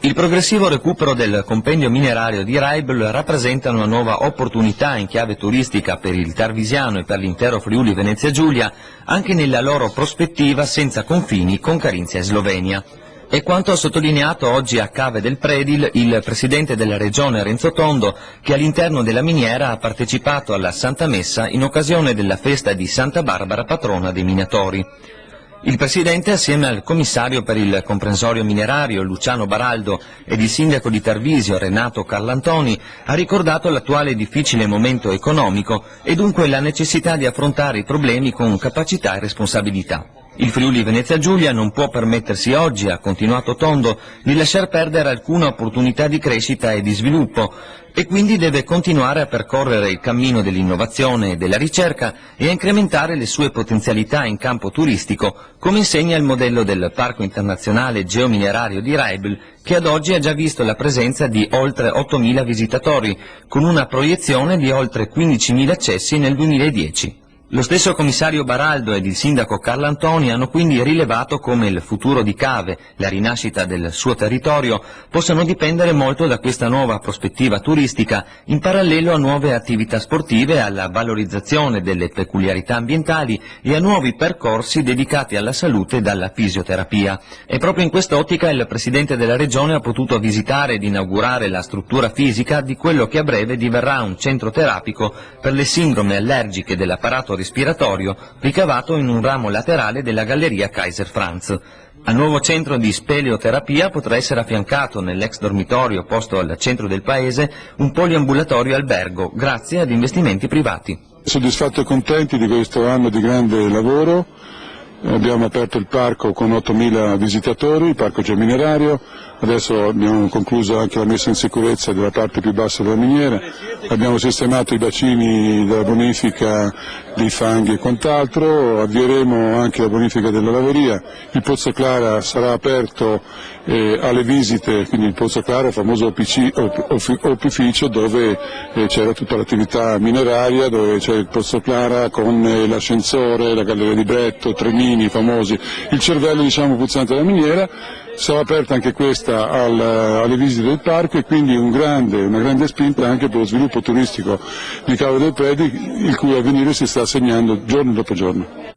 Il progressivo recupero del compendio minerario di Raibel rappresenta una nuova opportunità in chiave turistica per il Tarvisiano e per l'intero Friuli Venezia Giulia, anche nella loro prospettiva senza confini con Carinzia e Slovenia. È quanto ha sottolineato oggi a Cave del Predil il presidente della regione Renzo Tondo, che all'interno della miniera ha partecipato alla Santa Messa in occasione della festa di Santa Barbara, patrona dei minatori. Il Presidente, assieme al commissario per il comprensorio minerario Luciano Baraldo ed il sindaco di Tarvisio Renato Carlantoni, ha ricordato l'attuale difficile momento economico e dunque la necessità di affrontare i problemi con capacità e responsabilità. Il Friuli Venezia Giulia non può permettersi oggi, ha continuato Tondo, di lasciar perdere alcuna opportunità di crescita e di sviluppo e quindi deve continuare a percorrere il cammino dell'innovazione e della ricerca e a incrementare le sue potenzialità in campo turistico, come insegna il modello del Parco Internazionale Geominerario di Raibel, che ad oggi ha già visto la presenza di oltre 8.000 visitatori, con una proiezione di oltre 15.000 accessi nel 2010. Lo stesso commissario Baraldo ed il sindaco Carlantoni hanno quindi rilevato come il futuro di Cave, la rinascita del suo territorio, possano dipendere molto da questa nuova prospettiva turistica, in parallelo a nuove attività sportive, alla valorizzazione delle peculiarità ambientali e a nuovi percorsi dedicati alla salute dalla fisioterapia. E proprio in quest'ottica il Presidente della Regione ha potuto visitare ed inaugurare la struttura fisica di quello che a breve diverrà un centro terapico per le sindrome allergiche dell'apparato respiratorio ricavato in un ramo laterale della Galleria Kaiser Franz. Al nuovo centro di speleoterapia potrà essere affiancato nell'ex dormitorio posto al centro del paese un poliambulatorio albergo grazie ad investimenti privati. Soddisfatti e contenti di questo anno di grande lavoro. Abbiamo aperto il parco con 8.000 visitatori, il parco geominerario, adesso abbiamo concluso anche la messa in sicurezza della parte più bassa della miniera, abbiamo sistemato i bacini della bonifica dei fanghi e quant'altro, avvieremo anche la bonifica della laveria, il Pozzo Clara sarà aperto alle visite, quindi il Pozzo Clara, il famoso opificio dove c'era tutta l'attività mineraria, dove c'è il Pozzo Clara con l'ascensore, la galleria di Bretto, Tremini, famosi, il cervello diciamo pulsante della miniera. Sarà aperta anche questa alle visite del parco e quindi una grande spinta anche per lo sviluppo turistico di Cave del Predil, il cui avvenire si sta segnando giorno dopo giorno.